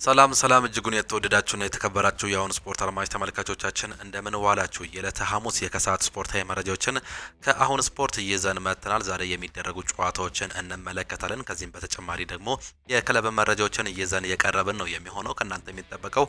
ሰላም እጅጉን የተወደዳችሁና የተከበራችሁ የአሁን ስፖርት አድማጭ ተመልካቾቻችን እንደምን ዋላችሁ። የዕለተ ሐሙስ የከሰዓት ስፖርታዊ መረጃዎችን ከአሁን ስፖርት ይዘን መጥተናል። ዛሬ የሚደረጉ ጨዋታዎችን እንመለከታለን። ከዚህም በተጨማሪ ደግሞ የክለብ መረጃዎችን ይዘን የቀረብን ነው የሚሆነው። ከእናንተ የሚጠበቀው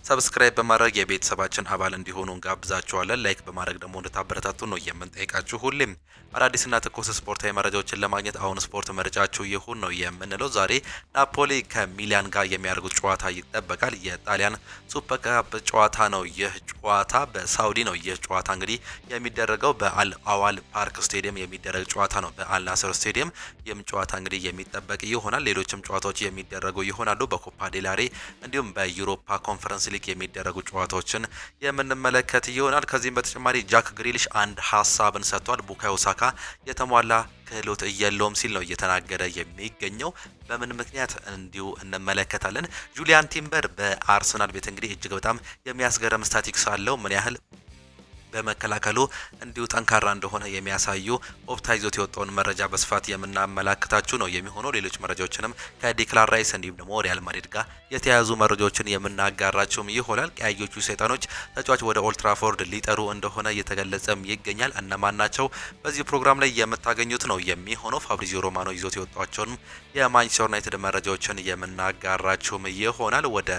ሰብስክራይብ በማድረግ የቤተሰባችን አባል እንዲሆኑ እንጋብዛችኋለን። ላይክ በማድረግ ደግሞ እንድታበረታቱ ነው የምንጠይቃችሁ። ሁሌም አዳዲስና ትኩስ ስፖርታዊ መረጃዎችን ለማግኘት አሁን ስፖርት ምርጫችሁ ይሁን ነው የምንለው። ዛሬ ናፖሊ ከሚላን ጋር የሚያደርጉት ጨዋታ ይጠበቃል። የጣሊያን ሱፐር ካፕ ጨዋታ ነው። ይህ ጨዋታ በሳውዲ ነው። ይህ ጨዋታ እንግዲህ የሚደረገው በአል አዋል ፓርክ ስቴዲየም የሚደረግ ጨዋታ ነው። በአል ናስር ስቴዲየም ይህም ጨዋታ እንግዲህ የሚጠበቅ ይሆናል። ሌሎችም ጨዋታዎች የሚደረጉ ይሆናሉ። በኮፓ ዴላሬ እንዲሁም በዩሮፓ ኮንፈረንስ ሊግ የሚደረጉ ጨዋታዎችን የምንመለከት ይሆናል። ከዚህም በተጨማሪ ጃክ ግሪሊሽ አንድ ሀሳብን ሰጥቷል። ቡካዮ ሳካ የተሟላ ክህሎት የለውም ሲል ነው እየተናገረ የሚገኘው። በምን ምክንያት እንዲሁ እንመለከታለን። ጁሊያን ቲምበር በአርሰናል ቤት እንግዲህ እጅግ በጣም የሚያስገርም ስታቲክስ አለው። ምን ያህል በመከላከሉ እንዲሁ ጠንካራ እንደሆነ የሚያሳዩ ኦፕታ ይዞት የወጣውን መረጃ በስፋት የምናመላክታችሁ ነው የሚሆነው። ሌሎች መረጃዎችንም ከዲክላን ራይስ እንዲሁም ደግሞ ሪያል ማድሪድ ጋር የተያያዙ መረጃዎችን የምናጋራችሁም ይሆናል። ቀያዮቹ ሰይጣኖች ተጫዋች ወደ ኦልትራፎርድ ሊጠሩ እንደሆነ እየተገለጸም ይገኛል። እነማን ናቸው? በዚህ ፕሮግራም ላይ የምታገኙት ነው የሚሆነው። ፋብሪዚዮ ሮማኖ ይዞት የወጣቸውን የማንቸስተር ዩናይትድ መረጃዎችን የምናጋራችሁም ይሆናል። ወደ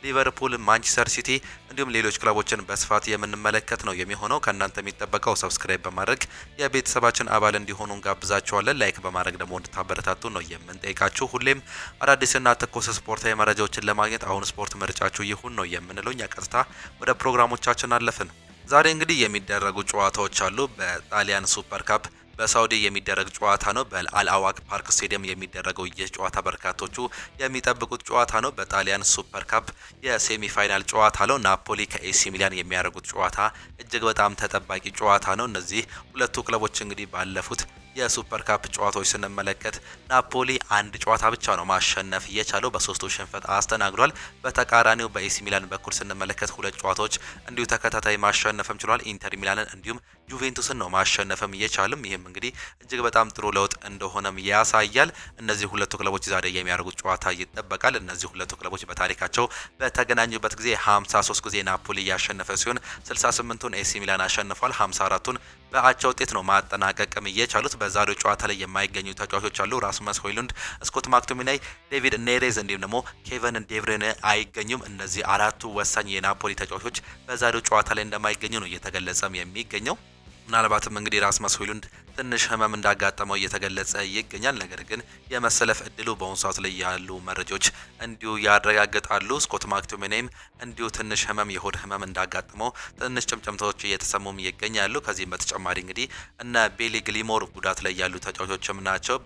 ሊቨርፑል፣ ማንቸስተር ሲቲ እንዲሁም ሌሎች ክለቦችን በስፋት የምንመለከት ነው የሚሆነው። ከእናንተ የሚጠበቀው ሰብስክራይብ በማድረግ የቤተሰባችን አባል እንዲሆኑ እንጋብዛችኋለን። ላይክ በማድረግ ደግሞ እንድታበረታቱ ነው የምንጠይቃችሁ። ሁሌም አዳዲስና ትኩስ ስፖርታዊ መረጃዎችን ለማግኘት አሁን ስፖርት ምርጫችሁ ይሁን ነው የምንለው። እኛ ቀጥታ ወደ ፕሮግራሞቻችን አለፍን። ዛሬ እንግዲህ የሚደረጉ ጨዋታዎች አሉ። በጣሊያን ሱፐር ካፕ በሳውዲ የሚደረግ ጨዋታ ነው። በአልአዋክ ፓርክ ስቴዲየም የሚደረገው ይህ ጨዋታ በርካቶቹ የሚጠብቁት ጨዋታ ነው። በጣሊያን ሱፐር ካፕ የሴሚ ፋይናል ጨዋታ ነው። ናፖሊ ከኤሲ ሚላን የሚያደርጉት ጨዋታ እጅግ በጣም ተጠባቂ ጨዋታ ነው። እነዚህ ሁለቱ ክለቦች እንግዲህ ባለፉት የሱፐር ካፕ ጨዋታዎች ስንመለከት ናፖሊ አንድ ጨዋታ ብቻ ነው ማሸነፍ እየቻለው፣ በሶስቱ ሽንፈት አስተናግዷል። በተቃራኒው በኤሲ ሚላን በኩል ስንመለከት ሁለት ጨዋታዎች እንዲሁ ተከታታይ ማሸነፍም ችሏል። ኢንተር ሚላንን እንዲሁም ጁቬንቱስን ነው ማሸነፍም እየቻለም። ይህም እንግዲህ እጅግ በጣም ጥሩ ለውጥ እንደሆነም ያሳያል። እነዚህ ሁለቱ ክለቦች ዛሬ የሚያደርጉት ጨዋታ ይጠበቃል። እነዚህ ሁለቱ ክለቦች በታሪካቸው በተገናኙበት ጊዜ 53 ጊዜ ናፖሊ ያሸነፈ ሲሆን 68ቱን ኤሲ ሚላን አሸንፏል። 54ቱን በአቻ ውጤት ነው ማጠናቀቅም እየቻሉት። በዛሬው ጨዋታ ላይ የማይገኙ ተጫዋቾች አሉ። ራስመስ ሆይሉንድ፣ ስኮት ማክቶሚናይ፣ ዴቪድ ኔሬዝ እንዲሁም ደግሞ ኬቨን ዴብሬነ አይገኙም። እነዚህ አራቱ ወሳኝ የናፖሊ ተጫዋቾች በዛሬው ጨዋታ ላይ እንደማይገኙ ነው እየተገለጸም የሚገኘው። ምናልባትም እንግዲህ ራስመስ ሆይሉንድ ትንሽ ህመም እንዳጋጠመው እየተገለጸ ይገኛል። ነገር ግን የመሰለፍ እድሉ በአሁኑ ሰዓት ላይ ያሉ መረጃዎች እንዲሁ ያረጋግጣሉ። ስኮት ማክቶሚናይም እንዲሁ ትንሽ ህመም የሆድ ህመም እንዳጋጠመው ትንሽ ጭምጭምታዎች እየተሰሙም ይገኛሉ። ከዚህም በተጨማሪ እንግዲህ እነ ቤሊ ግሊሞር ጉዳት ላይ ያሉ ተጫዋቾችም ናቸው።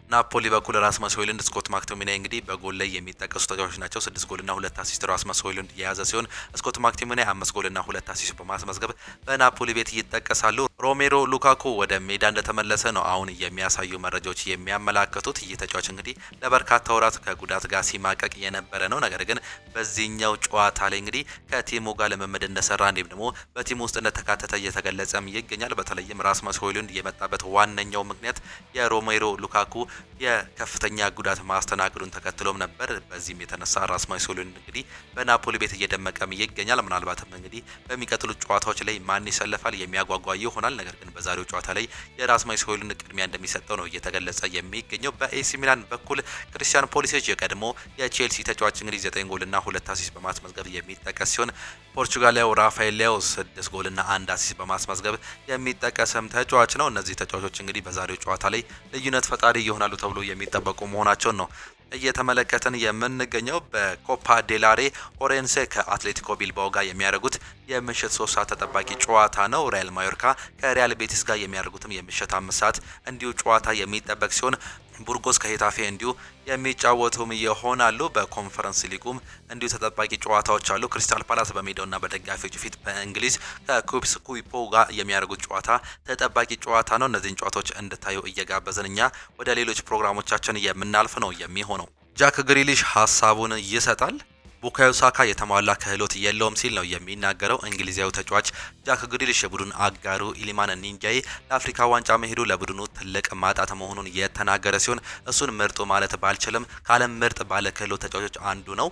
ናፖሊ በኩል ራስመስ ሆይሉንድ፣ ስኮት ማክቶሚናይ እንግዲህ በጎል ላይ የሚጠቀሱ ተጫዋቾች ናቸው። 6 ጎልና 2 አሲስት ራስመስ ሆይሉንድ የያዘ ሲሆን ስኮት ማክቶሚናይ 5 ጎልና 2 አሲስት በማስመዝገብ በናፖሊ ቤት ይጠቀሳሉ። ሮሜሮ ሉካኩ ወደ ሜዳ እንደተመለሰ ነው አሁን የሚያሳዩ መረጃዎች የሚያመላክቱት። ይህ ተጫዋች እንግዲህ ለበርካታ ወራት ከጉዳት ጋር ሲማቀቅ የነበረ ነው። ነገር ግን በዚህኛው ጨዋታ ላይ እንግዲህ ከቲሙ ጋር ልምምድ እንደሰራ እንዲሁም ደግሞ በቲሙ ውስጥ እንደተካተተ እየተገለጸም ይገኛል። በተለይም ራስመስ ሆይሉንድ የመጣበት ዋነኛው ምክንያት የሮሜሮ ሉካኩ የከፍተኛ ጉዳት ማስተናገዱን ተከትሎም ነበር። በዚህም የተነሳ ራስመስ ሆይሉንድ እንግዲህ በናፖሊ ቤት እየደመቀም ይገኛል። ምናልባትም እንግዲህ በሚቀጥሉት ጨዋታዎች ላይ ማን ይሰለፋል የሚያጓጓ ይሆናል። ነገር ግን በዛሬው ጨዋታ ላይ የራስመስ ሆይሉንድ ቅድሚያ እንደሚሰጠው ነው እየተገለጸ የሚገኘው። በኤሲ ሚላን በኩል ክሪስቲያን ፖሊሲች የቀድሞ የቼልሲ ተጫዋች እንግዲህ 9 ጎልና 2 አሲስት በማስመዝገብ የሚጠቀስ ሲሆን ፖርቹጋላዊው ራፋኤል ሊያው 6 ጎልና 1 አሲስት በማስመዝገብ የሚጠቀስም ተጫዋች ነው። እነዚህ ተጫዋቾች እንግዲህ በዛሬው ጨዋታ ላይ ልዩነት ፈጣሪ ይሆናሉ ተብሎ የሚጠበቁ መሆናቸውን ነው እየተመለከትን የምንገኘው። በኮፓ ዴላሬ ኦሬንሴ ከአትሌቲኮ ቢልባኦ ጋር የሚያደርጉት የምሽት 3 ሰዓት ተጠባቂ ጨዋታ ነው። ሪያል ማዮርካ ከሪያል ቤቲስ ጋር የሚያደርጉትም የምሽት 5 ሰዓት እንዲሁ ጨዋታ የሚጠበቅ ሲሆን ቡርጎስ ከሄታፌ እንዲሁ የሚጫወቱም ይሆናሉ። በኮንፈረንስ ሊጉም እንዲሁ ተጠባቂ ጨዋታዎች አሉ። ክሪስታል ፓላስ በሜዳውና በደጋፊዎቹ ፊት በእንግሊዝ ከኩፕስ ኩይፖ ጋር የሚያደርጉት ጨዋታ ተጠባቂ ጨዋታ ነው። እነዚህን ጨዋታዎች እንድታዩ እየጋበዝን እኛ ወደ ሌሎች ፕሮግራሞቻችን የምናልፍ ነው የሚሆነው። ጃክ ግሪሊሽ ሀሳቡን ይሰጣል። ቡካዮ ሳካ የተሟላ ክህሎት የለውም ሲል ነው የሚናገረው። እንግሊዛዊ ተጫዋች ጃክ ግሪሊሽ የቡድን አጋሩ ኢሊማን ኒንጃይ ለአፍሪካ ዋንጫ መሄዱ ለቡድኑ ትልቅ ማጣት መሆኑን የተናገረ ሲሆን እሱን ምርጡ ማለት ባልችልም ከዓለም ምርጥ ባለ ክህሎት ተጫዋቾች አንዱ ነው።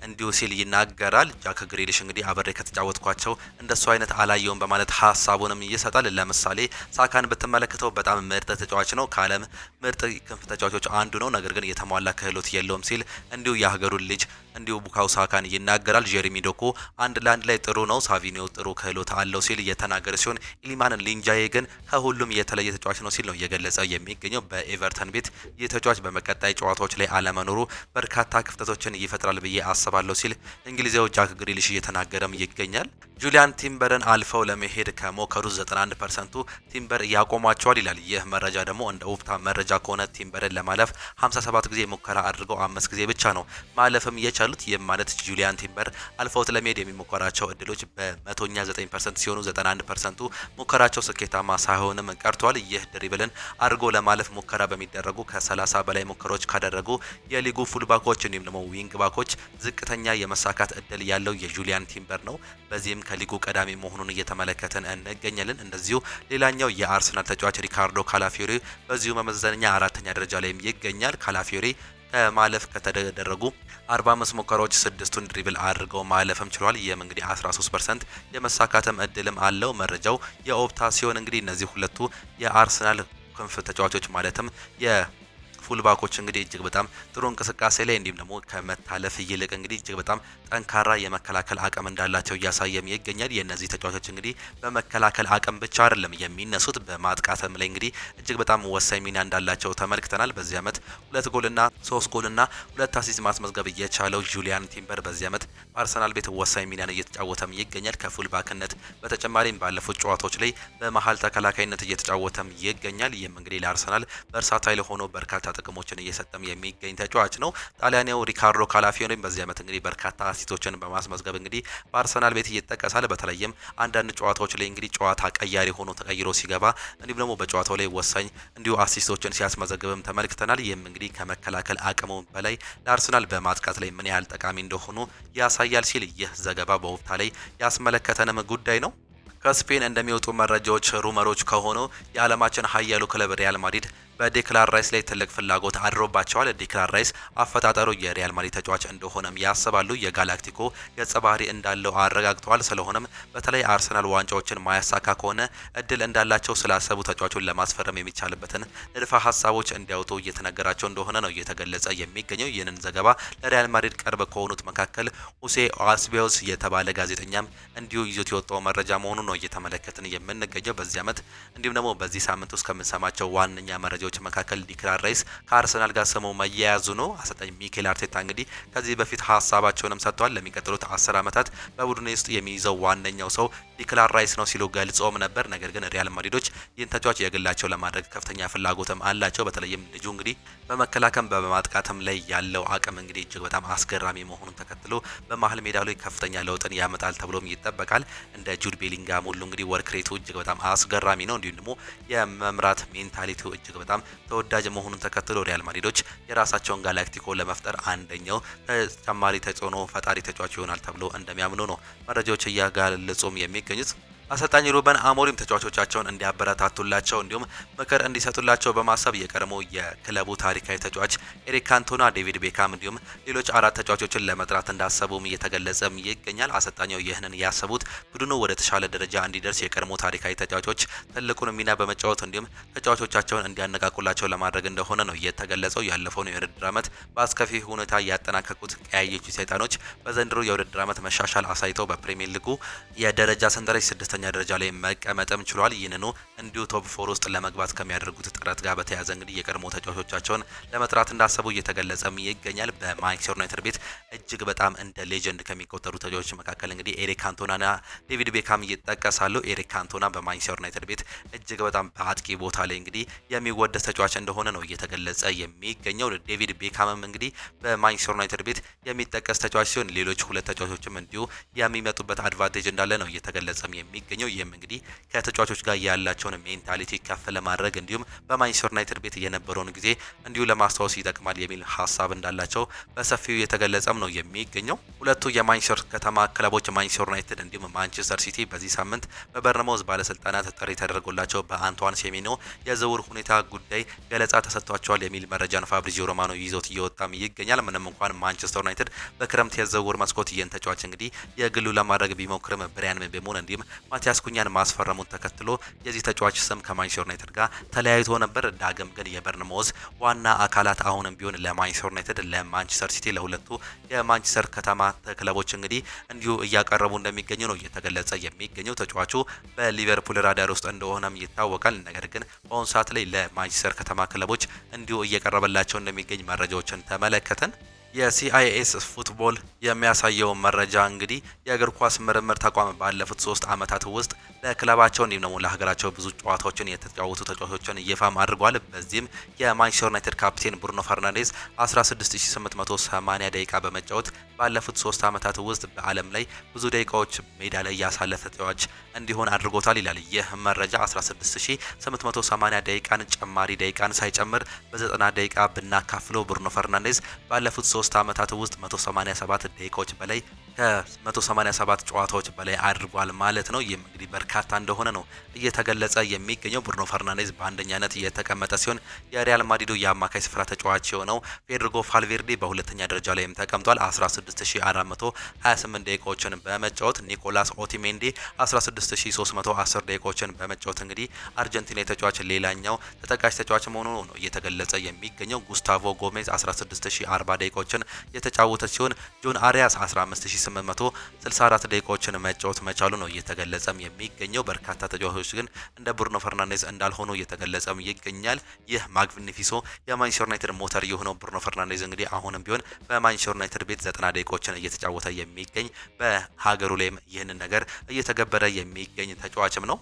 እንዲሁ ሲል ይናገራል። ጃክ ግሪሊሽ እንግዲህ አብሬ ከተጫወትኳቸው እንደሱ አይነት አላየውም በማለት ሀሳቡንም ይሰጣል። ለምሳሌ ሳካን ብትመለከተው በጣም ምርጥ ተጫዋች ነው፣ ከዓለም ምርጥ ክንፍ ተጫዋቾች አንዱ ነው፣ ነገር ግን የተሟላ ክህሎት የለውም ሲል እንዲሁ የሀገሩን ልጅ እንዲሁ ቡካዮ ሳካን ይናገራል። ጄሬሚ ዶኩ አንድ ለአንድ ላይ ጥሩ ነው፣ ሳቪኒዮ ጥሩ ክህሎት አለው ሲል እየተናገረ ሲሆን ኢሊማን ሊንጃዬ ግን ከሁሉም የተለየ ተጫዋች ነው ሲል ነው እየገለጸ የሚገኘው። በኤቨርተን ቤት ይህ ተጫዋች በመቀጣይ ጨዋታዎች ላይ አለመኖሩ በርካታ ክፍተቶችን ይፈጥራል ብዬ አስባለሁ ሲል እንግሊዛዊ ጃክ ግሪሊሽ እየተናገረም ይገኛል። ጁሊያን ቲምበርን አልፈው ለመሄድ ከሞከሩ 91%ቱ ቲምበር ያቆሟቸዋል ይላል። ይህ መረጃ ደግሞ እንደ ኦፕታ መረጃ ከሆነ ቲምበርን ለማለፍ 57 ጊዜ ሙከራ አድርገው 5 ጊዜ ብቻ ነው ማለፍም የቻሉት። ይህ ማለት ጁሊያን ቲምበር አልፈውት ለመሄድ የሚሞከራቸው እድሎች በመቶኛ 9% ሲሆኑ 91%ቱ ሙከራቸው ስኬታማ ሳይሆንም ቀርቷል። ይህ ድሪብልን አድርጎ ለማለፍ ሙከራ በሚደረጉ ከ30 በላይ ሙከራዎች ካደረጉ የሊጉ ፉልባኮች እንዲሁም ደግሞ ዊንግ ባኮች ዝቅተኛ የመሳካት እድል ያለው የጁሊያን ቲምበር ነው። በዚህም ከሊጉ ቀዳሚ መሆኑን እየተመለከተን እንገኛለን። እንደዚሁ ሌላኛው የአርሰናል ተጫዋች ሪካርዶ ካላፊዮሪ በዚሁ መመዘኛ 4ኛ ደረጃ ላይም ይገኛል። ካላፊዮሪ ከማለፍ ከተደረጉ 45 ሙከራዎች 6ቱን ድሪብል አድርገው ማለፍም ችሏል። ይህም እንግዲህ 13% የመሳካትም እድልም አለው። መረጃው የኦፕታ ሲሆን እንግዲህ እነዚህ ሁለቱ የአርሰናል ክንፍ ተጫዋቾች ማለትም ፉልባኮች እንግዲህ እጅግ በጣም ጥሩ እንቅስቃሴ ላይ እንዲሁም ደግሞ ከመታለፍ ይልቅ እንግዲህ እጅግ በጣም ጠንካራ የመከላከል አቅም እንዳላቸው እያሳየም ይገኛል። የእነዚህ ተጫዋቾች እንግዲህ በመከላከል አቅም ብቻ አይደለም የሚነሱት፣ በማጥቃትም ላይ እንግዲህ እጅግ በጣም ወሳኝ ሚና እንዳላቸው ተመልክተናል። በዚህ ዓመት 2 ጎልና 3 ጎልና 2 አሲስት ማስመዝገብ የቻለው ጁሊያን ቲምበር በዚህ ዓመት በአርሰናል ቤት ወሳኝ ሚናን እየተጫወተም ይገኛል። ከፉልባክነት በተጨማሪም ባለፉት ጨዋታዎች ላይ በመሀል ተከላካይነት እየተጫወተም ይገኛል። ይህም እንግዲህ ለአርሰናል በርሳታይል ሆኖ በርካታ ጥቅሞችን እየሰጠም የሚገኝ ተጫዋች ነው። ጣሊያናዊው ሪካርዶ ካላፊዮሪ በዚህ ዓመት እንግዲህ በርካታ አሲስቶችን በማስመዝገብ እንግዲህ በአርሰናል ቤት ይጠቀሳል። በተለይም አንዳንድ ጨዋታዎች ላይ እንግዲህ ጨዋታ ቀያሪ ሆኖ ተቀይሮ ሲገባ እንዲሁም ደግሞ በጨዋታው ላይ ወሳኝ እንዲሁ አሲስቶችን ሲያስመዘግብም ተመልክተናል። ይህም እንግዲህ ከመከላከል አቅሙ በላይ ለአርሰናል በማጥቃት ላይ ምን ያህል ጠቃሚ እንደሆኑ ያሳያል ሲል ይህ ዘገባ በወቅታ ላይ ያስመለከተንም ጉዳይ ነው። ከስፔን እንደሚወጡ መረጃዎች ሩመሮች ከሆኑ የዓለማችን ኃያሉ ክለብ ሪያል ማድሪድ በዴክላን ራይስ ላይ ትልቅ ፍላጎት አድሮባቸዋል። ዴክላን ራይስ አፈጣጠሩ የሪያል ማድሪድ ተጫዋች እንደሆነም ያስባሉ። የጋላክቲኮ ገጸ ባህሪ እንዳለው አረጋግጠዋል። ስለሆነም በተለይ አርሰናል ዋንጫዎችን ማያሳካ ከሆነ እድል እንዳላቸው ስላሰቡ ተጫዋቹን ለማስፈረም የሚቻልበትን ንድፈ ሀሳቦች እንዲያወጡ እየተነገራቸው እንደሆነ ነው እየተገለጸ የሚገኘው። ይህንን ዘገባ ለሪያል ማድሪድ ቅርብ ከሆኑት መካከል ሁሴ አስቤውስ የተባለ ጋዜጠኛም እንዲሁ ይዞት የወጣው መረጃ መሆኑ ነው እየተመለከትን የምንገኘው። በዚህ ዓመት እንዲሁም ደግሞ በዚህ ሳምንት ውስጥ ከምንሰማቸው ዋነኛ መረጃዎች መካከል ዲክላን ራይስ ከአርሰናል ጋር ስሙ መያያዙ ነው። አሰልጣኝ ሚኬል አርቴታ እንግዲህ ከዚህ በፊት ሀሳባቸውንም ሰጥተዋል። ለሚቀጥሉት 10 ዓመታት በቡድኑ ውስጥ የሚይዘው ዋነኛው ሰው ዲክላን ራይስ ነው ሲሉ ገልጸውም ነበር። ነገር ግን ሪያል ማድሪዶች ይህን ተጫዋች የግላቸው ለማድረግ ከፍተኛ ፍላጎትም አላቸው። በተለይም ልጁ እንግዲህ በመከላከም በማጥቃትም ላይ ያለው አቅም እንግዲህ እጅግ በጣም አስገራሚ መሆኑን ተከትሎ በመሀል ሜዳ ላይ ከፍተኛ ለውጥን ያመጣል ተብሎም ይጠበቃል። እንደ ጁድ ቤሊንጋም ሁሉ እንግዲህ ወርክ ሬቱ እጅግ በጣም አስገራሚ ነው። እንዲሁም ደግሞ የመምራት ሜንታሊቲው እጅግ በጣም ተወዳጅ መሆኑን ተከትሎ ሪያል ማድሪዶች የራሳቸውን ጋላክቲኮ ለመፍጠር አንደኛው ተጨማሪ ተጽዕኖ ፈጣሪ ተጫዋች ይሆናል ተብሎ እንደሚያምኑ ነው መረጃዎች እያጋለጹም የሚገኙት። አሰልጣኝ ሩበን አሞሪም ተጫዋቾቻቸውን እንዲያበረታቱላቸው እንዲሁም ምክር እንዲሰጡላቸው በማሰብ የቀድሞ የክለቡ ታሪካዊ ተጫዋች ኤሪክ ካንቶና፣ ዴቪድ ቤካም እንዲሁም ሌሎች 4 ተጫዋቾችን ለመጥራት እንዳሰቡም እየተገለጸም ይገኛል። አሰልጣኙ ይህንን ያሰቡት ቡድኑ ወደ ተሻለ ደረጃ እንዲደርስ የቀድሞ ታሪካዊ ተጫዋቾች ትልቁን ሚና በመጫወት እንዲሁም ተጫዋቾቻቸውን እንዲያነቃቁላቸው ለማድረግ እንደሆነ ነው የተገለጸው። ያለፈውን የውድድር ዓመት በአስከፊ ሁኔታ ያጠናቀቁት ቀያዮቹ ሰይጣኖች በዘንድሮ የውድድር ዓመት መሻሻል አሳይተው በፕሪሚየር ሊጉ የደረጃ ሰንጠረዥ 6ኛ ደረጃ ላይ መቀመጥም ችሏል። ይህንኑ እንዲሁ ቶፕ 4 ውስጥ ለመግባት ከሚያደርጉት ጥረት ጋር በተያያዘ እንግዲህ የቀድሞ ተጫዋቾቻቸውን ለመጥራት እንዳሰቡ እየተገለጸም ይገኛል። በማንቸስተር ዩናይትድ ቤት እጅግ በጣም እንደ ሌጀንድ ከሚቆጠሩ ተጫዋቾች መካከል እንግዲህ ኤሪክ ካንቶናና ዴቪድ ቤካም ይጠቀሳሉ። ኤሪክ ካንቶና በማንቸስተር ዩናይትድ ቤት እጅግ በጣም በአጥቂ ቦታ ላይ እንግዲህ የሚወደድ ተጫዋች እንደሆነ ነው እየተገለጸ የሚገኘው። ዴቪድ ቤካምም እንግዲህ በማንቸስተር ዩናይትድ ቤት የሚጠቀስ ተጫዋች ሲሆን ሌሎች 2 ተጫዋቾችም እንዲሁ የሚመጡበት አድቫንቴጅ እንዳለ ነው እየተገለጸም የሚገኘው። የሚገኘው። ይህም እንግዲህ ከተጫዋቾች ጋር ያላቸውን ሜንታሊቲ ከፍ ለማድረግ እንዲሁም በማንቸስተር ዩናይትድ ቤት የነበረውን ጊዜ እንዲሁ ለማስታወስ ይጠቅማል የሚል ሀሳብ እንዳላቸው በሰፊው የተገለጸም ነው የሚገኘው። ሁለቱ የማንቸስተር ከተማ ክለቦች ማንቸስተር ዩናይትድ እንዲሁም ማንቸስተር ሲቲ በዚህ ሳምንት በበርነማውዝ ባለስልጣናት ጥሪ ተደርጎላቸው በአንቷን ሴሜንዮ የዝውውር ሁኔታ ጉዳይ ገለጻ ተሰጥቷቸዋል የሚል መረጃን ፋብሪዚዮ ሮማኖ ይዞት እየወጣም ይገኛል። ምንም እንኳን ማንቸስተር ዩናይትድ በክረምት የዝውውር መስኮት ይህን ተጫዋች እንግዲህ የግሉ ለማድረግ ቢሞክርም ብሪያን ምቤሞን እንዲሁም ማቲያስ ኩኛን ማስፈረሙን ተከትሎ የዚህ ተጫዋች ስም ከማንቸስተር ዩናይትድ ጋር ተለያይቶ ነበር። ዳግም ግን የበርነማውዝ ዋና አካላት አሁንም ቢሆን ለማንቸስተር ዩናይትድ፣ ለማንቸስተር ሲቲ፣ ለሁለቱ የማንቸስተር ከተማ ክለቦች እንግዲህ እንዲሁ እያቀረቡ እንደሚገኙ ነው እየተገለጸ የሚገኘው። ተጫዋቹ በሊቨርፑል ራዳር ውስጥ እንደሆነም ይታወቃል። ነገር ግን በአሁኑ ሰዓት ላይ ለማንቸስተር ከተማ ክለቦች እንዲሁ እየቀረበላቸው እንደሚገኝ መረጃዎችን ተመለከተን። የሲአይኤስ ፉትቦል የሚያሳየው መረጃ እንግዲህ የእግር ኳስ ምርምር ተቋም ባለፉት 3 ዓመታት ውስጥ ለክለባቸው እንዲሁም ደግሞ ለሀገራቸው ብዙ ጨዋታዎችን የተጫወቱ ተጫዋቾችን ይፋም አድርጓል። በዚህም የማንቸስተር ዩናይትድ ካፕቴን ብሩኖ ፈርናንዴዝ 16880 ደቂቃ በመጫወት ባለፉት 3 ዓመታት ውስጥ በዓለም ላይ ብዙ ደቂቃዎች ሜዳ ላይ ያሳለፈ ተጫዋች እንዲሆን አድርጎታል ይላል። ይህ መረጃ 16880 ደቂቃን ጨማሪ ደቂቃን ሳይጨምር በ90 ደቂቃ ብናካፍለው ብሩኖ ፈርናንዴዝ ባለፉት 3 ዓመታት ውስጥ 187 ደቂቃዎች በላይ ከ187 ጨዋታዎች በላይ አድርጓል ማለት ነው። ይህም እንግዲህ በርካታ እንደሆነ ነው እየተገለጸ የሚገኘው። ብሩኖ ፈርናንዴዝ በአንደኛነት የተቀመጠ ሲሆን የሪያል ማድሪዱ የአማካይ ስፍራ ተጫዋች የሆነው ፌዴሪጎ ቫልቬርዴ በሁለተኛ ደረጃ ላይም ተቀምጧል 16428 ደቂቃዎችን በመጫወት። ኒኮላስ ኦቲሜንዲ 16310 ደቂቃዎችን በመጫወት እንግዲህ አርጀንቲና ተጫዋች ሌላኛው ተጠቃሽ ተጫዋች መሆኑ ነው እየተገለጸ የሚገኘው። ጉስታቮ ጎሜዝ 16040 ደቂቃዎችን የተጫወተ ሲሆን ጆን አሪያስ 15864 ደቂቃዎችን መጫወት መቻሉ ነው እየተገለጸም የሚገኘው። በርካታ ተጫዋቾች ግን እንደ ብሩኖ ፈርናንዴዝ እንዳልሆኑ እየተገለጸም ይገኛል። ይህ ማግኒፊሶ የማንቸስተር ዩናይትድ ሞተር የሆነው ብሩኖ ፈርናንዴዝ እንግዲህ አሁንም ቢሆን በማንቸስተር ዩናይትድ ቤት 90 ደቂቃዎችን እየተጫወተ የሚገኝ በሀገሩ ላይም ይህንን ነገር እየተገበረ የሚገኝ ተጫዋችም ነው።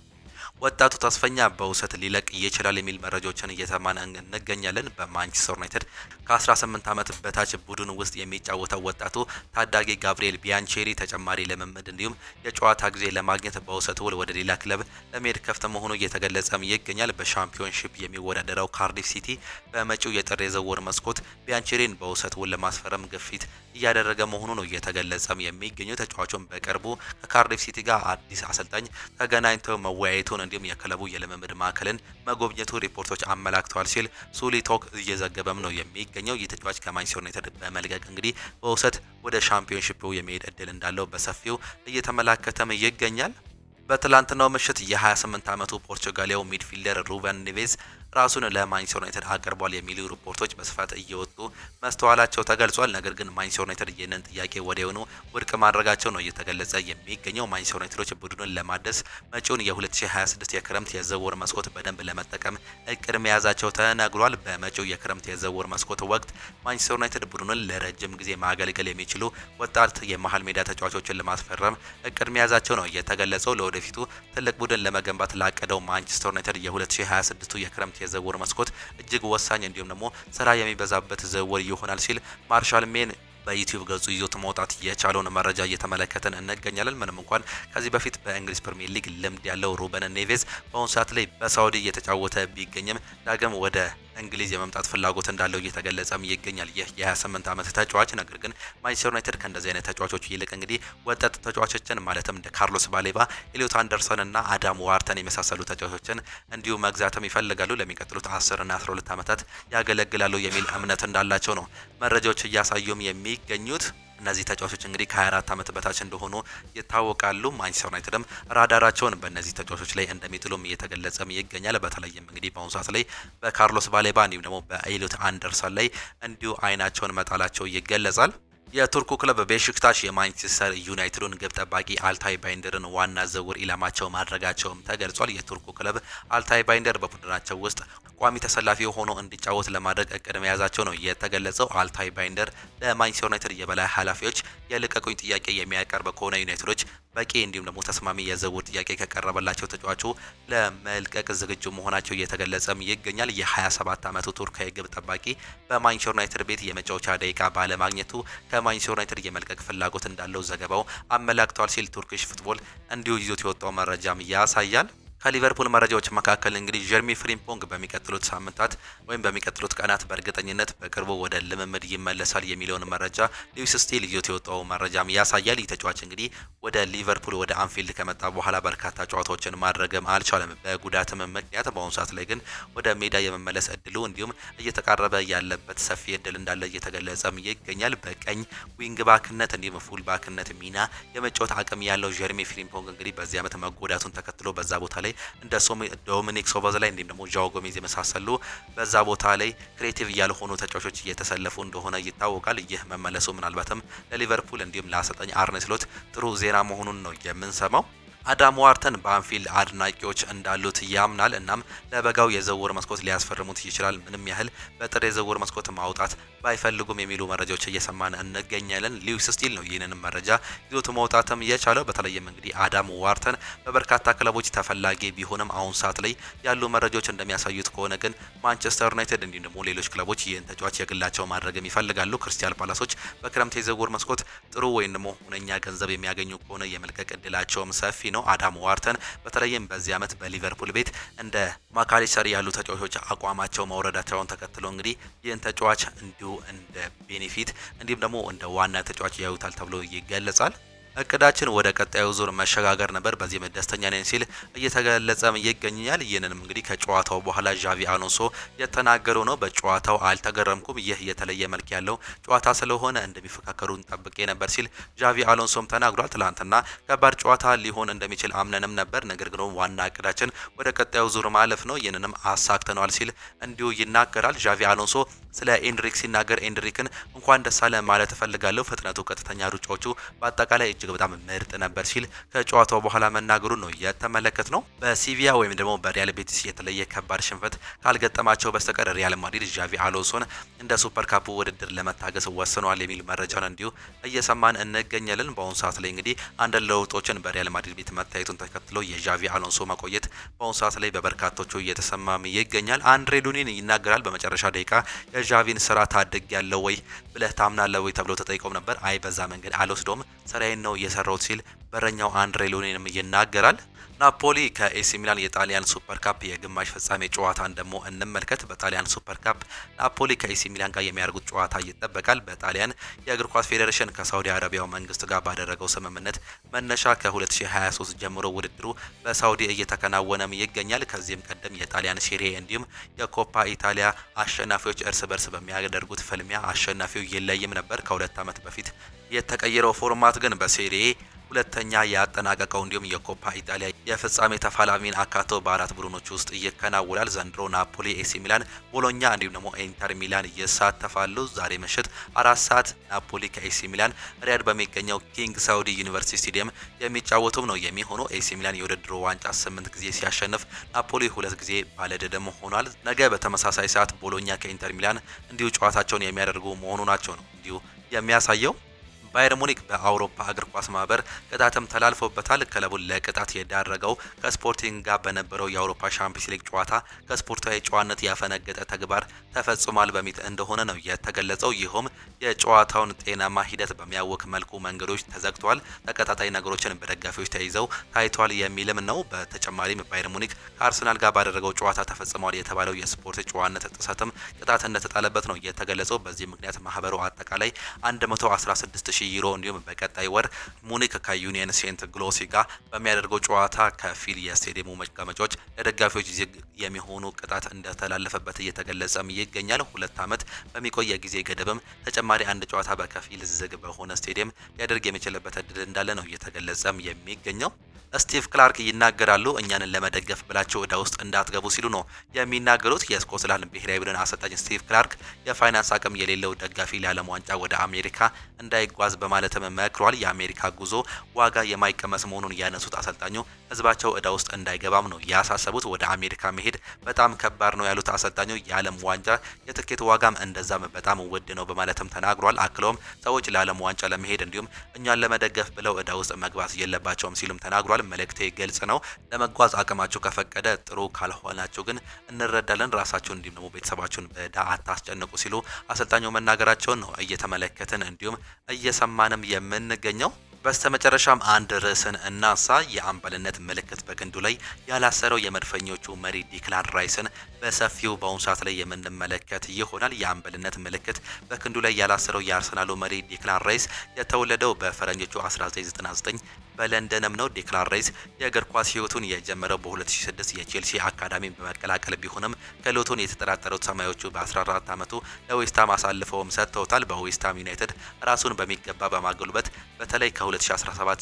ወጣቱ ተስፈኛ በውሰት ሊለቅ ይችላል የሚል መረጃዎችን እየሰማን እንገኛለን። በማንቸስተር ዩናይትድ ከ18 ዓመት በታች ቡድን ውስጥ የሚጫወተው ወጣቱ ታዳጊ ጋብሪኤል ቢያንቼሪ ተጨማሪ ልምምድ እንዲሁም የጨዋታ ጊዜ ለማግኘት በውሰት ውል ወደ ሌላ ክለብ ለመሄድ ክፍት መሆኑ እየተገለጸም ይገኛል። በሻምፒዮንሺፕ የሚወዳደረው ካርዲፍ ሲቲ በመጪው የጥር የዝውውር መስኮት ቢያንቼሪን በውሰት ውል ለማስፈረም ግፊት እያደረገ መሆኑ ነው እየተገለጸም የሚገኘው። ተጫዋቹም በቅርቡ ከካርዲፍ ሲቲ ጋር አዲስ አሰልጣኝ ተገናኝተው መወያየቱን እንዲሁም የክለቡ የልምምድ ማዕከልን መጎብኘቱ ሪፖርቶች አመላክተዋል ሲል ሱሊ ቶክ እየዘገበም ነው የሚገኘው። ይህ ተጫዋች ከማንቸስተር ዩናይትድ በመልቀቅ እንግዲህ በውሰት ወደ ሻምፒዮንሺፑ የመሄድ እድል እንዳለው በሰፊው እየተመላከተም ይገኛል። በትላንትናው ምሽት የ28 ዓመቱ ፖርቹጋሊያው ሚድፊልደር ሩበን ኔቬዝ ራሱን ለማንቸስተር ዩናይትድ አቅርቧል የሚሉ ሪፖርቶች በስፋት እየወጡ መስተዋላቸው ተገልጿል። ነገር ግን ማንቸስተር ዩናይትድ ይህንን ጥያቄ ወዲያውኑ ውድቅ ማድረጋቸው ነው እየተገለጸ የሚገኘው። ማንቸስተር ዩናይትዶች ቡድኑን ለማደስ መጪውን የ2026 የክረምት የዝውውር መስኮት በደንብ ለመጠቀም እቅድ መያዛቸው ተነግሯል። በመጪው የክረምት የዝውውር መስኮት ወቅት ማንቸስተር ዩናይትድ ቡድኑን ለረጅም ጊዜ ማገልገል የሚችሉ ወጣት የመሀል ሜዳ ተጫዋቾችን ለማስፈረም እቅድ መያዛቸው ነው የተገለጸው። ለወደፊቱ ትልቅ ቡድን ለመገንባት ላቀደው ማንቸስተር ዩናይትድ የ2026 የክረምት የዝውውር መስኮት እጅግ ወሳኝ እንዲሁም ደግሞ ስራ የሚበዛበት ዝውውር ይሆናል ሲል ማርሻል ሜን በዩቲዩብ ገጹ ይዞት መውጣት የቻለውን መረጃ እየተመለከተን እንገኛለን። ምንም እንኳን ከዚህ በፊት በእንግሊዝ ፕሪሚየር ሊግ ልምድ ያለው ሩበን ኔቬዝ በአሁኑ ሰዓት ላይ በሳውዲ እየተጫወተ ቢገኝም ዳግም ወደ እንግሊዝ የመምጣት ፍላጎት እንዳለው እየተገለጸም ይገኛል። ይህ የ28 ዓመት ተጫዋች ነገር ግን ማንቸስተር ዩናይትድ ከእንደዚህ አይነት ተጫዋቾች ይልቅ እንግዲህ ወጣት ተጫዋቾችን ማለትም እንደ ካርሎስ ባሌባ፣ ኤሊዮት አንደርሰን እና አዳም ዋርተን የመሳሰሉ ተጫዋቾችን እንዲሁ መግዛትም ይፈልጋሉ። ለሚቀጥሉት 10 እና 12 ዓመታት ያገለግላሉ የሚል እምነት እንዳላቸው ነው መረጃዎች እያሳዩም የሚገኙት። እነዚህ ተጫዋቾች እንግዲህ ከ24 ዓመት በታች እንደሆኑ ይታወቃሉ። ማንቸስተር ዩናይትድም ራዳራቸውን በእነዚህ ተጫዋቾች ላይ እንደሚጥሉም እየተገለጸም ይገኛል። በተለይም እንግዲህ በአሁኑ ሰዓት ላይ በካርሎስ ባሌባ እንዲሁም ደግሞ በኤሊዮት አንደርሰን ላይ እንዲሁ አይናቸውን መጣላቸው ይገለጻል። የቱርኩ ክለብ ቤሺክታሽ የማንቸስተር ዩናይትዱን ግብ ጠባቂ አልታይ ባይንደርን ዋና ዝውውር ኢላማቸው ማድረጋቸውም ተገልጿል። የቱርኩ ክለብ አልታይ ባይንደር በቡድናቸው ውስጥ ቋሚ ተሰላፊ ሆኖ እንዲጫወት ለማድረግ እቅድ መያዛቸው ነው የተገለጸው። አልታይ ባይንደር ለማንቸስተር ዩናይትድ የበላይ ኃላፊዎች የልቀቁኝ ጥያቄ የሚያቀርብ ከሆነ ዩናይትዶች በቂ እንዲሁም ደግሞ ተስማሚ የዝውውር ጥያቄ ከቀረበላቸው ተጫዋቹ ለመልቀቅ ዝግጁ መሆናቸው እየተገለጸም ይገኛል። የ27 ዓመቱ ቱርካዊ ግብ ጠባቂ በማንቸስተር ዩናይትድ ቤት የመጫወቻ ደቂቃ ባለማግኘቱ ከማንቸስተር ዩናይትድ የመልቀቅ ፍላጎት እንዳለው ዘገባው አመላክቷል ሲል ቱርኪሽ ፉትቦል እንዲሁ ይዞት የወጣው መረጃም ያሳያል። ከሊቨርፑል መረጃዎች መካከል እንግዲህ ጀርሚ ፍሪምፖንግ በሚቀጥሉት ሳምንታት ወይም በሚቀጥሉት ቀናት በእርግጠኝነት በቅርቡ ወደ ልምምድ ይመለሳል የሚለውን መረጃ ሉዊስ ስቲል ይዞት የወጣው መረጃም ያሳያል። ይህ ተጫዋች እንግዲህ ወደ ሊቨርፑል ወደ አንፊልድ ከመጣ በኋላ በርካታ ጨዋታዎችን ማድረግም አልቻለም በጉዳትም ምክንያት። በአሁኑ ሰዓት ላይ ግን ወደ ሜዳ የመመለስ እድሉ እንዲሁም እየተቃረበ ያለበት ሰፊ እድል እንዳለ እየተገለጸም ይገኛል። በቀኝ ዊንግ ባክነት እንዲሁም ፉል ባክነት ሚና የመጫወት አቅም ያለው ጀርሚ ፍሪምፖንግ እንግዲህ በዚህ ዓመት መጎዳቱን ተከትሎ በዛ ቦታ ላይ እንደ ዶሚኒክ ሶቦስላይ እንዲሁም ደግሞ ጃኦ ጎሜዝ የመሳሰሉ በዛ ቦታ ላይ ክሬቲቭ ያልሆኑ ተጫዋቾች እየተሰለፉ እንደሆነ ይታወቃል። ይህ መመለሱ ምናልባትም ለሊቨርፑል እንዲሁም ለአሰልጣኝ አርነ ስሎት ጥሩ ዜና መሆኑን ነው የምንሰማው። አዳም ዋርተን በአንፊልድ አድናቂዎች እንዳሉት ያምናል። እናም ለበጋው የዝውውር መስኮት ሊያስፈርሙት ይችላል ምንም ያህል በጥር የዝውውር መስኮት ማውጣት ባይፈልጉም የሚሉ መረጃዎች እየሰማን እንገኛለን። ሉዊስ ስቲል ነው ይህንን መረጃ ይዞት መውጣትም የቻለው። በተለይም እንግዲህ አዳም ዋርተን በበርካታ ክለቦች ተፈላጊ ቢሆንም አሁን ሰዓት ላይ ያሉ መረጃዎች እንደሚያሳዩት ከሆነ ግን ማንቸስተር ዩናይትድ እንዲሁም ደግሞ ሌሎች ክለቦች ይህን ተጫዋች የግላቸው ማድረግም ይፈልጋሉ። ክሪስታል ፓላሶች በክረምት የዝውውር መስኮት ጥሩ ወይም ደግሞ ሁነኛ ገንዘብ የሚያገኙ ከሆነ የመልቀቅ እድላቸውም ሰፊ ነው። አዳም ዋርተን በተለይም በዚህ ዓመት በሊቨርፑል ቤት እንደ ማካሊስተር ያሉ ተጫዋቾች አቋማቸው መውረዳቸውን ተከትሎ እንግዲህ ይህን ተጫዋች እንዲሁ እንደ ቤኔፊት እንዲሁም ደግሞ እንደ ዋና ተጫዋች ያዩታል ተብሎ ይገለጻል። እቅዳችን ወደ ቀጣዩ ዙር መሸጋገር ነበር፣ በዚህ ደስተኛ ነኝ ሲል እየተገለጸም ይገኛል። ይህንንም እንግዲህ ከጨዋታው በኋላ ዣቪ አሎንሶ የተናገረው ነው። በጨዋታው አልተገረምኩም፣ ይህ የተለየ መልክ ያለው ጨዋታ ስለሆነ እንደሚፈካከሩ ጠብቄ ነበር ሲል ዣቪ አሎንሶም ተናግሯል። ትላንትና ከባድ ጨዋታ ሊሆን እንደሚችል አምነንም ነበር፣ ነገር ግን ዋና እቅዳችን ወደ ቀጣዩ ዙር ማለፍ ነው፣ ይህንንም አሳክተነዋል ሲል እንዲሁ ይናገራል። ዣቪ አሎንሶ ስለ ኤንድሪክ ሲናገር ኤንድሪክን እንኳን ደስ አለ ማለት እፈልጋለሁ፣ ፍጥነቱ፣ ቀጥተኛ ሩጫዎቹ በአጠቃላይ እጅግ በጣም ምርጥ ነበር ሲል ከጨዋታው በኋላ መናገሩ ነው የተመለከት ነው። በሲቪያ ወይም ደግሞ በሪያል ቤቲስ የተለየ ከባድ ሽንፈት ካልገጠማቸው በስተቀር ሪያል ማድሪድ ዣቪ አሎንሶን እንደ ሱፐር ካፑ ውድድር ለመታገስ ወስነዋል የሚል መረጃን እንዲሁ እየሰማን እንገኛለን። በአሁኑ ሰዓት ላይ እንግዲህ አንድ ለውጦችን በሪያል ማድሪድ ቤት መታየቱን ተከትሎ የዣቪ አሎንሶ መቆየት በአሁኑ ሰዓት ላይ በበርካቶቹ እየተሰማም ይገኛል። አንድሬ ሉኒን ይናገራል። በመጨረሻ ደቂቃ የዣቪን ስራ ታድግ ያለው ወይ ብለህ ታምናለህ ወይ ተብሎ ተጠይቆም ነበር። አይ በዛ መንገድ አልወስዶም፣ ስራዬን ነው የሰራሁት ሲል በረኛው አንድሬ ሉኒንም ይናገራል። ናፖሊ ከኤሲ ሚላን የጣሊያን ሱፐር ካፕ የግማሽ ፍጻሜ ጨዋታን ደግሞ እንመልከት። በጣሊያን ሱፐር ካፕ ናፖሊ ከኤሲ ሚላን ጋር የሚያደርጉት ጨዋታ ይጠበቃል። በጣሊያን የእግር ኳስ ፌዴሬሽን ከሳውዲ አረቢያው መንግስት ጋር ባደረገው ስምምነት መነሻ ከ2023 ጀምሮ ውድድሩ በሳውዲ እየተከናወነም ይገኛል። ከዚህም ቀደም የጣሊያን ሴሪ እንዲሁም የኮፓ ኢታሊያ አሸናፊዎች እርስ በርስ በሚያደርጉት ፍልሚያ አሸናፊው ይለይም ነበር። ከ2 ዓመት በፊት የተቀየረው ፎርማት ግን በሴሪ ሁለተኛ ያጠናቀቀው እንዲሁም የኮፓ ኢጣሊያ የፍጻሜ ተፋላሚን አካቶ በአራት ቡድኖች ውስጥ ይከናወናል። ዘንድሮ ናፖሊ፣ ኤሲ ሚላን፣ ቦሎኛ እንዲሁም ደግሞ ኢንተር ሚላን ይሳተፋሉ። ዛሬ ምሽት 4 ሰዓት ናፖሊ ከኤሲ ሚላን ሪያድ በሚገኘው ኪንግ ሳውዲ ዩኒቨርሲቲ ስቴዲየም የሚጫወቱም ነው የሚሆነው። ኤሲ ሚላን የውድድሩ ዋንጫ 8 ጊዜ ሲያሸንፍ ናፖሊ 2 ጊዜ ባለድልም ሆኗል። ነገ በተመሳሳይ ሰዓት ቦሎኛ ከኢንተር ሚላን እንዲሁ ጨዋታቸውን የሚያደርጉ መሆኑ ናቸው ነው እንዲሁ የሚያሳየው። ባየር ሙኒክ በአውሮፓ እግር ኳስ ማህበር ቅጣትም ተላልፎበታል። ክለቡን ለቅጣት የዳረገው ከስፖርቲንግ ጋር በነበረው የአውሮፓ ሻምፒዮንስ ሊግ ጨዋታ ከስፖርታዊ ጨዋነት ያፈነገጠ ተግባር ተፈጽሟል በሚል እንደሆነ ነው የተገለጸው። ይህም የጨዋታውን ጤናማ ሂደት በሚያውክ መልኩ መንገዶች ተዘግቷል፣ ተከታታይ ነገሮችን በደጋፊዎች ተይዘው ታይቷል የሚልም ነው። በተጨማሪም ባየር ሙኒክ ከአርሰናል ጋር ባደረገው ጨዋታ ተፈጽሟል የተባለው የስፖርት ጨዋነት ጥሰትም ቅጣት እንደተጣለበት ነው የተገለጸው። በዚህ ምክንያት ማህበሩ አጠቃላይ 116,000 ዩሮ እንዲሁም በቀጣይ ወር ሙኒክ ከዩኒየን ሴንት ግሎሲ ጋር በሚያደርገው ጨዋታ ከፊል የስቴዲየሙ መቀመጫዎች ለደጋፊዎች ዝግ የሚሆኑ ቅጣት እንደተላለፈበት እየተገለጸም ይገኛል። 2 ዓመት በሚቆይ ጊዜ ገደብም ተጨማሪ አንድ ጨዋታ በከፊል ዝግ በሆነ ስቴዲየም ሊያደርግ የሚችልበት እድል እንዳለ ነው እየተገለጸም የሚገኘው። ስቲቭ ክላርክ ይናገራሉ። እኛንን ለመደገፍ ብላችሁ እዳ ውስጥ እንዳትገቡ ሲሉ ነው የሚናገሩት። የስኮትላንድ ብሔራዊ ቡድን አሰልጣኝ ስቲቭ ክላርክ የፋይናንስ አቅም የሌለው ደጋፊ ለዓለም ዋንጫ ወደ አሜሪካ እንዳይጓዝ እንጓዝ በማለትም መክሯል። የአሜሪካ ጉዞ ዋጋ የማይቀመስ መሆኑን ያነሱት አሰልጣኙ ህዝባቸው እዳ ውስጥ እንዳይገባም ነው ያሳሰቡት። ወደ አሜሪካ መሄድ በጣም ከባድ ነው ያሉት አሰልጣኙ የዓለም ዋንጫ የትኬት ዋጋም እንደዛም በጣም ውድ ነው በማለትም ተናግሯል። አክለውም ሰዎች ለዓለም ዋንጫ ለመሄድ እንዲሁም እኛን ለመደገፍ ብለው እዳ ውስጥ መግባት የለባቸውም ሲሉም ተናግሯል። መልእክቴ ግልጽ ነው። ለመጓዝ አቅማችሁ ከፈቀደ ጥሩ፣ ካልሆናችሁ ግን እንረዳለን። ራሳችሁን እንዲሁም ደግሞ ቤተሰባችሁን በእዳ አታስጨንቁ ሲሉ አሰልጣኙ መናገራቸውን ነው እየተመለከትን እንዲሁም እየሰማንም የምንገኘው። በስተመጨረሻም አንድ ርዕስን እናንሳ። የአምበልነት ምልክት በክንዱ ላይ ያላሰረው የመድፈኞቹ መሪ ዲክላን ራይስን በሰፊው በአሁኑ ሰዓት ላይ የምንመለከት ይሆናል። የአምበልነት ምልክት በክንዱ ላይ ያላሰረው የአርሰናሉ መሪ ዲክላን ራይስ የተወለደው በፈረንጆቹ 1999 በለንደንም ነው። ዲክላን ራይስ የእግር ኳስ ህይወቱን የጀመረው በ2006 የቼልሲ አካዳሚን በመቀላቀል ቢሆንም ክህሎቱን የተጠራጠሩት ሰማዮቹ በ14 ዓመቱ ለዌስትሃም አሳልፈውም ሰጥተውታል። በዌስትሃም ዩናይትድ ራሱን በሚገባ በማጎልበት በተለይ ከ2017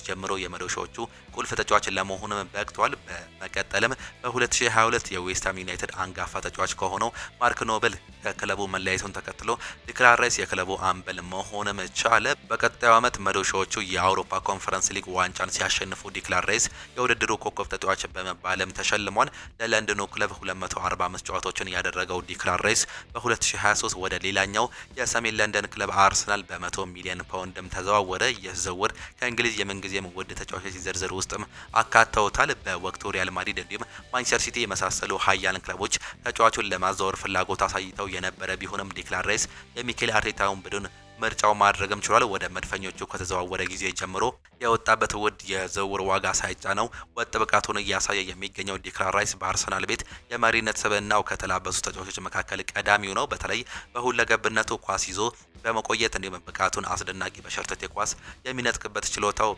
ጀምሮ የመዶሻዎቹ ቁልፍ ተጫዋች ለመሆኑም በቅቷል። በመቀጠልም በ2022 የዌስትሃም ዩናይትድ አንጋፋ ተጫዋች ከሆነው ማርክ ኖብል ከክለቡ መለያየቱን ተከትሎ ዲክላን ራይስ የክለቡ አምበል መሆንም ቻለ። በቀጣዩ ዓመት መዶሻዎቹ የአውሮፓ ኮንፈረንስ ሊግ ዋንጫን ሲያሸንፉ ዲክላን ራይስ የውድድሩ ኮከብ ተጫዋች በመባልም ተሸልሟል። ለለንደኑ ክለብ 245 ጨዋታዎችን ያደረገው ዲክላን ራይስ በ2023 ወደ ሌላኛው የሰሜን ለንደን ክለብ አርሰናል በ100 ሚሊዮን ፓውንድም ተዘዋወረ። ይህ ዝውውር ከእንግሊዝ የምንጊዜም ውድ ተጫዋቾች ዝርዝር ውስጥም አካተውታል። በወቅቱ ሪያል ማድሪድ እንዲሁም ማንቸስተር ሲቲ የመሳሰሉ ሀያል ክለቦች ተጫዋቹን ለማዛወር ፍላጎት አሳይተው የነበረ ቢሆንም ዲክላን ራይስ የሚኬል አርቴታውን ቡድን ምርጫው ማድረግም ችሏል። ወደ መድፈኞቹ ከተዘዋወረ ጊዜ ጀምሮ የወጣበት ውድ የዝውውር ዋጋ ሳይጫነው ወጥ ብቃቱን እያሳየ የሚገኘው ዲክላን ራይስ በአርሰናል ቤት የመሪነት ስብዕናው ከተላበሱ ተጫዋቾች መካከል ቀዳሚው ነው። በተለይ በሁለገብነቱ ኳስ ይዞ በመቆየት እንዲሁም ብቃቱን አስደናቂ በሸርተቴ ኳስ የሚነጥቅበት ችሎታው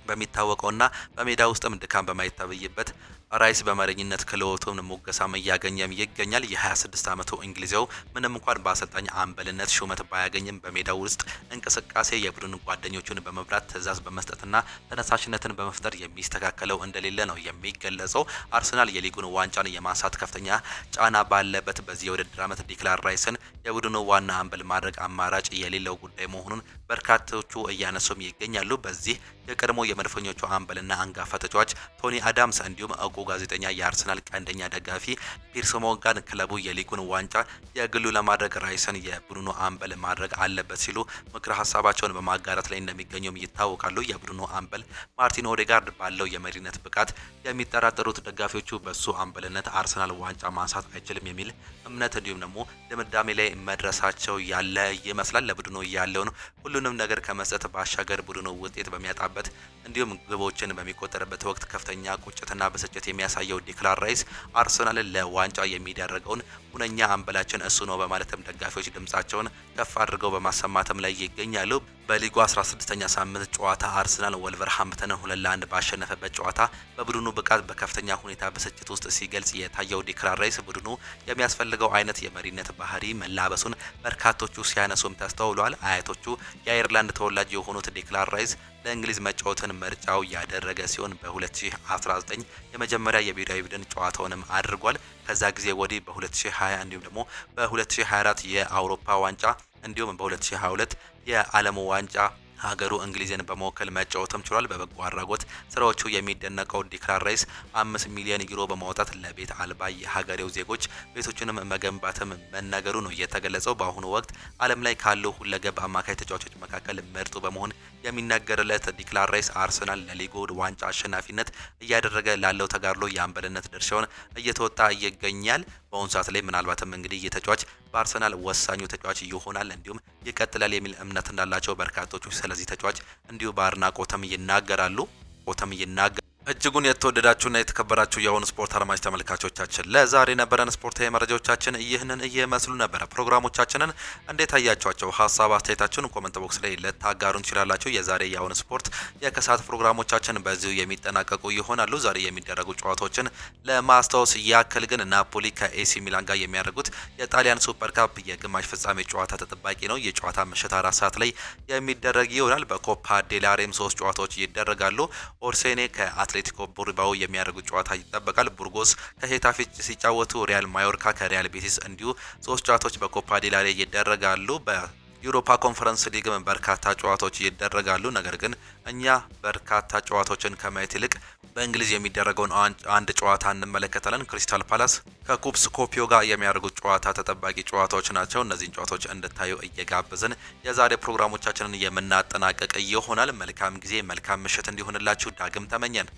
በሚታወቀውና በሜዳ ውስጥም ድካም በማይታበይበት ራይስ በመሪኝነት ክህሎቱን ሙገሳም እያገኘም ይገኛል። የ26 ዓመቱ እንግሊዛዊ ምንም እንኳን በአሰልጣኝ አምበልነት ሹመት ባያገኝም በሜዳው ውስጥ እንቅስቃሴ የቡድን ጓደኞቹን በመብራት ትዕዛዝ በመስጠትና ተነሳሽነትን በመፍጠር የሚስተካከለው እንደሌለ ነው የሚገለጸው። አርሰናል የሊጉን ዋንጫን የማንሳት ከፍተኛ ጫና ባለበት በዚህ የውድድር ዓመት ዲክላን ራይስን የቡድኑ ዋና አምበል ማድረግ አማራጭ የሌለው ጉዳይ መሆኑን በርካቶቹ እያነሱም ይገኛሉ። በዚህ የቀድሞ የመድፈኞቹ አምበልና አንጋፋ ተጫዋች ቶኒ አዳምስ እንዲሁም እውቁ ጋዜጠኛ የአርሰናል ቀንደኛ ደጋፊ ፒርስ ሞርጋን ክለቡ የሊጉን ዋንጫ የግሉ ለማድረግ ራይስን የቡድኑ አምበል ማድረግ አለበት ሲሉ ምክረ ሀሳባቸውን በማጋራት ላይ እንደሚገኙም ይታወቃሉ። የቡድኑ አምበል ማርቲን ኦዴጋርድ ባለው የመሪነት ብቃት የሚጠራጠሩት ደጋፊዎቹ በሱ አምበልነት አርሰናል ዋንጫ ማንሳት አይችልም የሚል እምነት እንዲሁም ደግሞ ድምዳሜ ላይ መድረሳቸው ያለ ይመስላል። ለቡድኑ ያለውን ሁሉንም ነገር ከመስጠት ባሻገር ቡድኑ ውጤት በሚያጣበት እንዲሁም ግቦችን በሚቆጠርበት ወቅት ከፍተኛ ቁጭትና ብስጭት የሚያሳየው ዲክላን ራይስ አርሰናልን ለዋንጫ የሚዳረገውን ሁነኛ አምበላችን እሱ ነው በማለትም ደጋፊዎች ድምጻቸውን ከፍ አድርገው በማሰማትም ላይ ይገኛሉ። በሊጉ 16ኛ ሳምንት ጨዋታ አርሰናል ወልቨርሃምፕተንን 2-1 ባሸነፈበት ጨዋታ በቡድኑ ብቃት በከፍተኛ ሁኔታ ብስጭት ውስጥ ሲገልጽ የታየው ዲክላን ራይስ ቡድኑ የሚያስፈልገው አይነት የመሪነት ባህሪ መላበሱን በርካቶቹ ሲያነሱም ተስተውሏል። አያቶቹ የአየርላንድ ተወላጅ የሆኑት ዲክላን ራይስ ለእንግሊዝ መጫወትን ምርጫው ያደረገ ሲሆን በ2019 የመጀመሪያ የብሔራዊ ቡድን ጨዋታውንም አድርጓል። ከዛ ጊዜ ወዲህ በ2020 እንዲሁም ደግሞ በ2024 የአውሮፓ ዋንጫ እንዲሁም በ2022 የዓለም ዋንጫ ሀገሩ እንግሊዝን በመወከል መጫወትም ችሏል። በበጎ አድራጎት ስራዎቹ የሚደነቀው ዲክላን ራይስ 5 ሚሊዮን ዩሮ በማውጣት ለቤት አልባ የሀገሬው ዜጎች ቤቶችንም መገንባትም መነገሩ ነው የተገለጸው። በአሁኑ ወቅት ዓለም ላይ ካሉ ሁለገብ አማካይ ተጫዋቾች መካከል ምርጡ በመሆን የሚነገርለት ዲክላን ራይስ አርሰናል ለሊጉ ዋንጫ አሸናፊነት እያደረገ ላለው ተጋድሎ የአምበልነት ድርሻውን እየተወጣ ይገኛል። በአሁኑ ሰዓት ላይ ምናልባትም እንግዲህ የተጫዋች በአርሰናል ወሳኙ ተጫዋች ይሆናል እንዲሁም ይቀጥላል የሚል እምነት እንዳላቸው በርካቶቹ ስለዚህ ተጫዋች እንዲሁ በአድናቆትም ይናገራሉ። እጅጉን የተወደዳችሁና የተከበራችሁ የአሁኑ ስፖርት አድማጭ ተመልካቾቻችን ለዛሬ ነበረን ስፖርታዊ መረጃዎቻችን ይህንን እየመስሉ ነበረ። ፕሮግራሞቻችንን እንዴት አያችኋቸው? ሀሳብ አስተያየታችሁን ኮሜንት ቦክስ ላይ ልታጋሩን ትችላላችሁ። የዛሬ የአሁኑ ስፖርት የከሰዓት ፕሮግራሞቻችን በዚሁ የሚጠናቀቁ ይሆናሉ። ዛሬ የሚደረጉ ጨዋታዎችን ለማስታወስ ያክል ግን ናፖሊ ከኤሲ ሚላን ጋር የሚያደርጉት የጣሊያን ሱፐር ካፕ የግማሽ ፍጻሜ ጨዋታ ተጠባቂ ነው። የጨዋታ ምሽት 4 ሰዓት ላይ የሚደረግ ይሆናል። በኮፓ ዴላሬም 3 ጨዋታዎች ይደረጋሉ። ኦርሴኔ ከአትሌቲኮ ቢልባኦ የሚያደርጉት ጨዋታ ይጠበቃል። ቡርጎስ ከሄታፌ ሲጫወቱ ሪያል ማዮርካ ከሪያል ቤቲስ እንዲሁ 3 ጨዋታዎች በኮፓ ዴላሬ ይደረጋሉ። ዩሮፓ ኮንፈረንስ ሊግም በርካታ ጨዋታዎች ይደረጋሉ። ነገር ግን እኛ በርካታ ጨዋታዎችን ከማየት ይልቅ በእንግሊዝ የሚደረገውን አንድ ጨዋታ እንመለከታለን። ክሪስታል ፓላስ ከኩፕስ ኮፒዮ ጋር የሚያደርጉት ጨዋታ ተጠባቂ ጨዋታዎች ናቸው። እነዚህን ጨዋታዎች እንድታዩ እየጋበዝን የዛሬ ፕሮግራሞቻችንን የምናጠናቀቅ ይሆናል። መልካም ጊዜ፣ መልካም ምሽት እንዲሆንላችሁ ዳግም ተመኘን።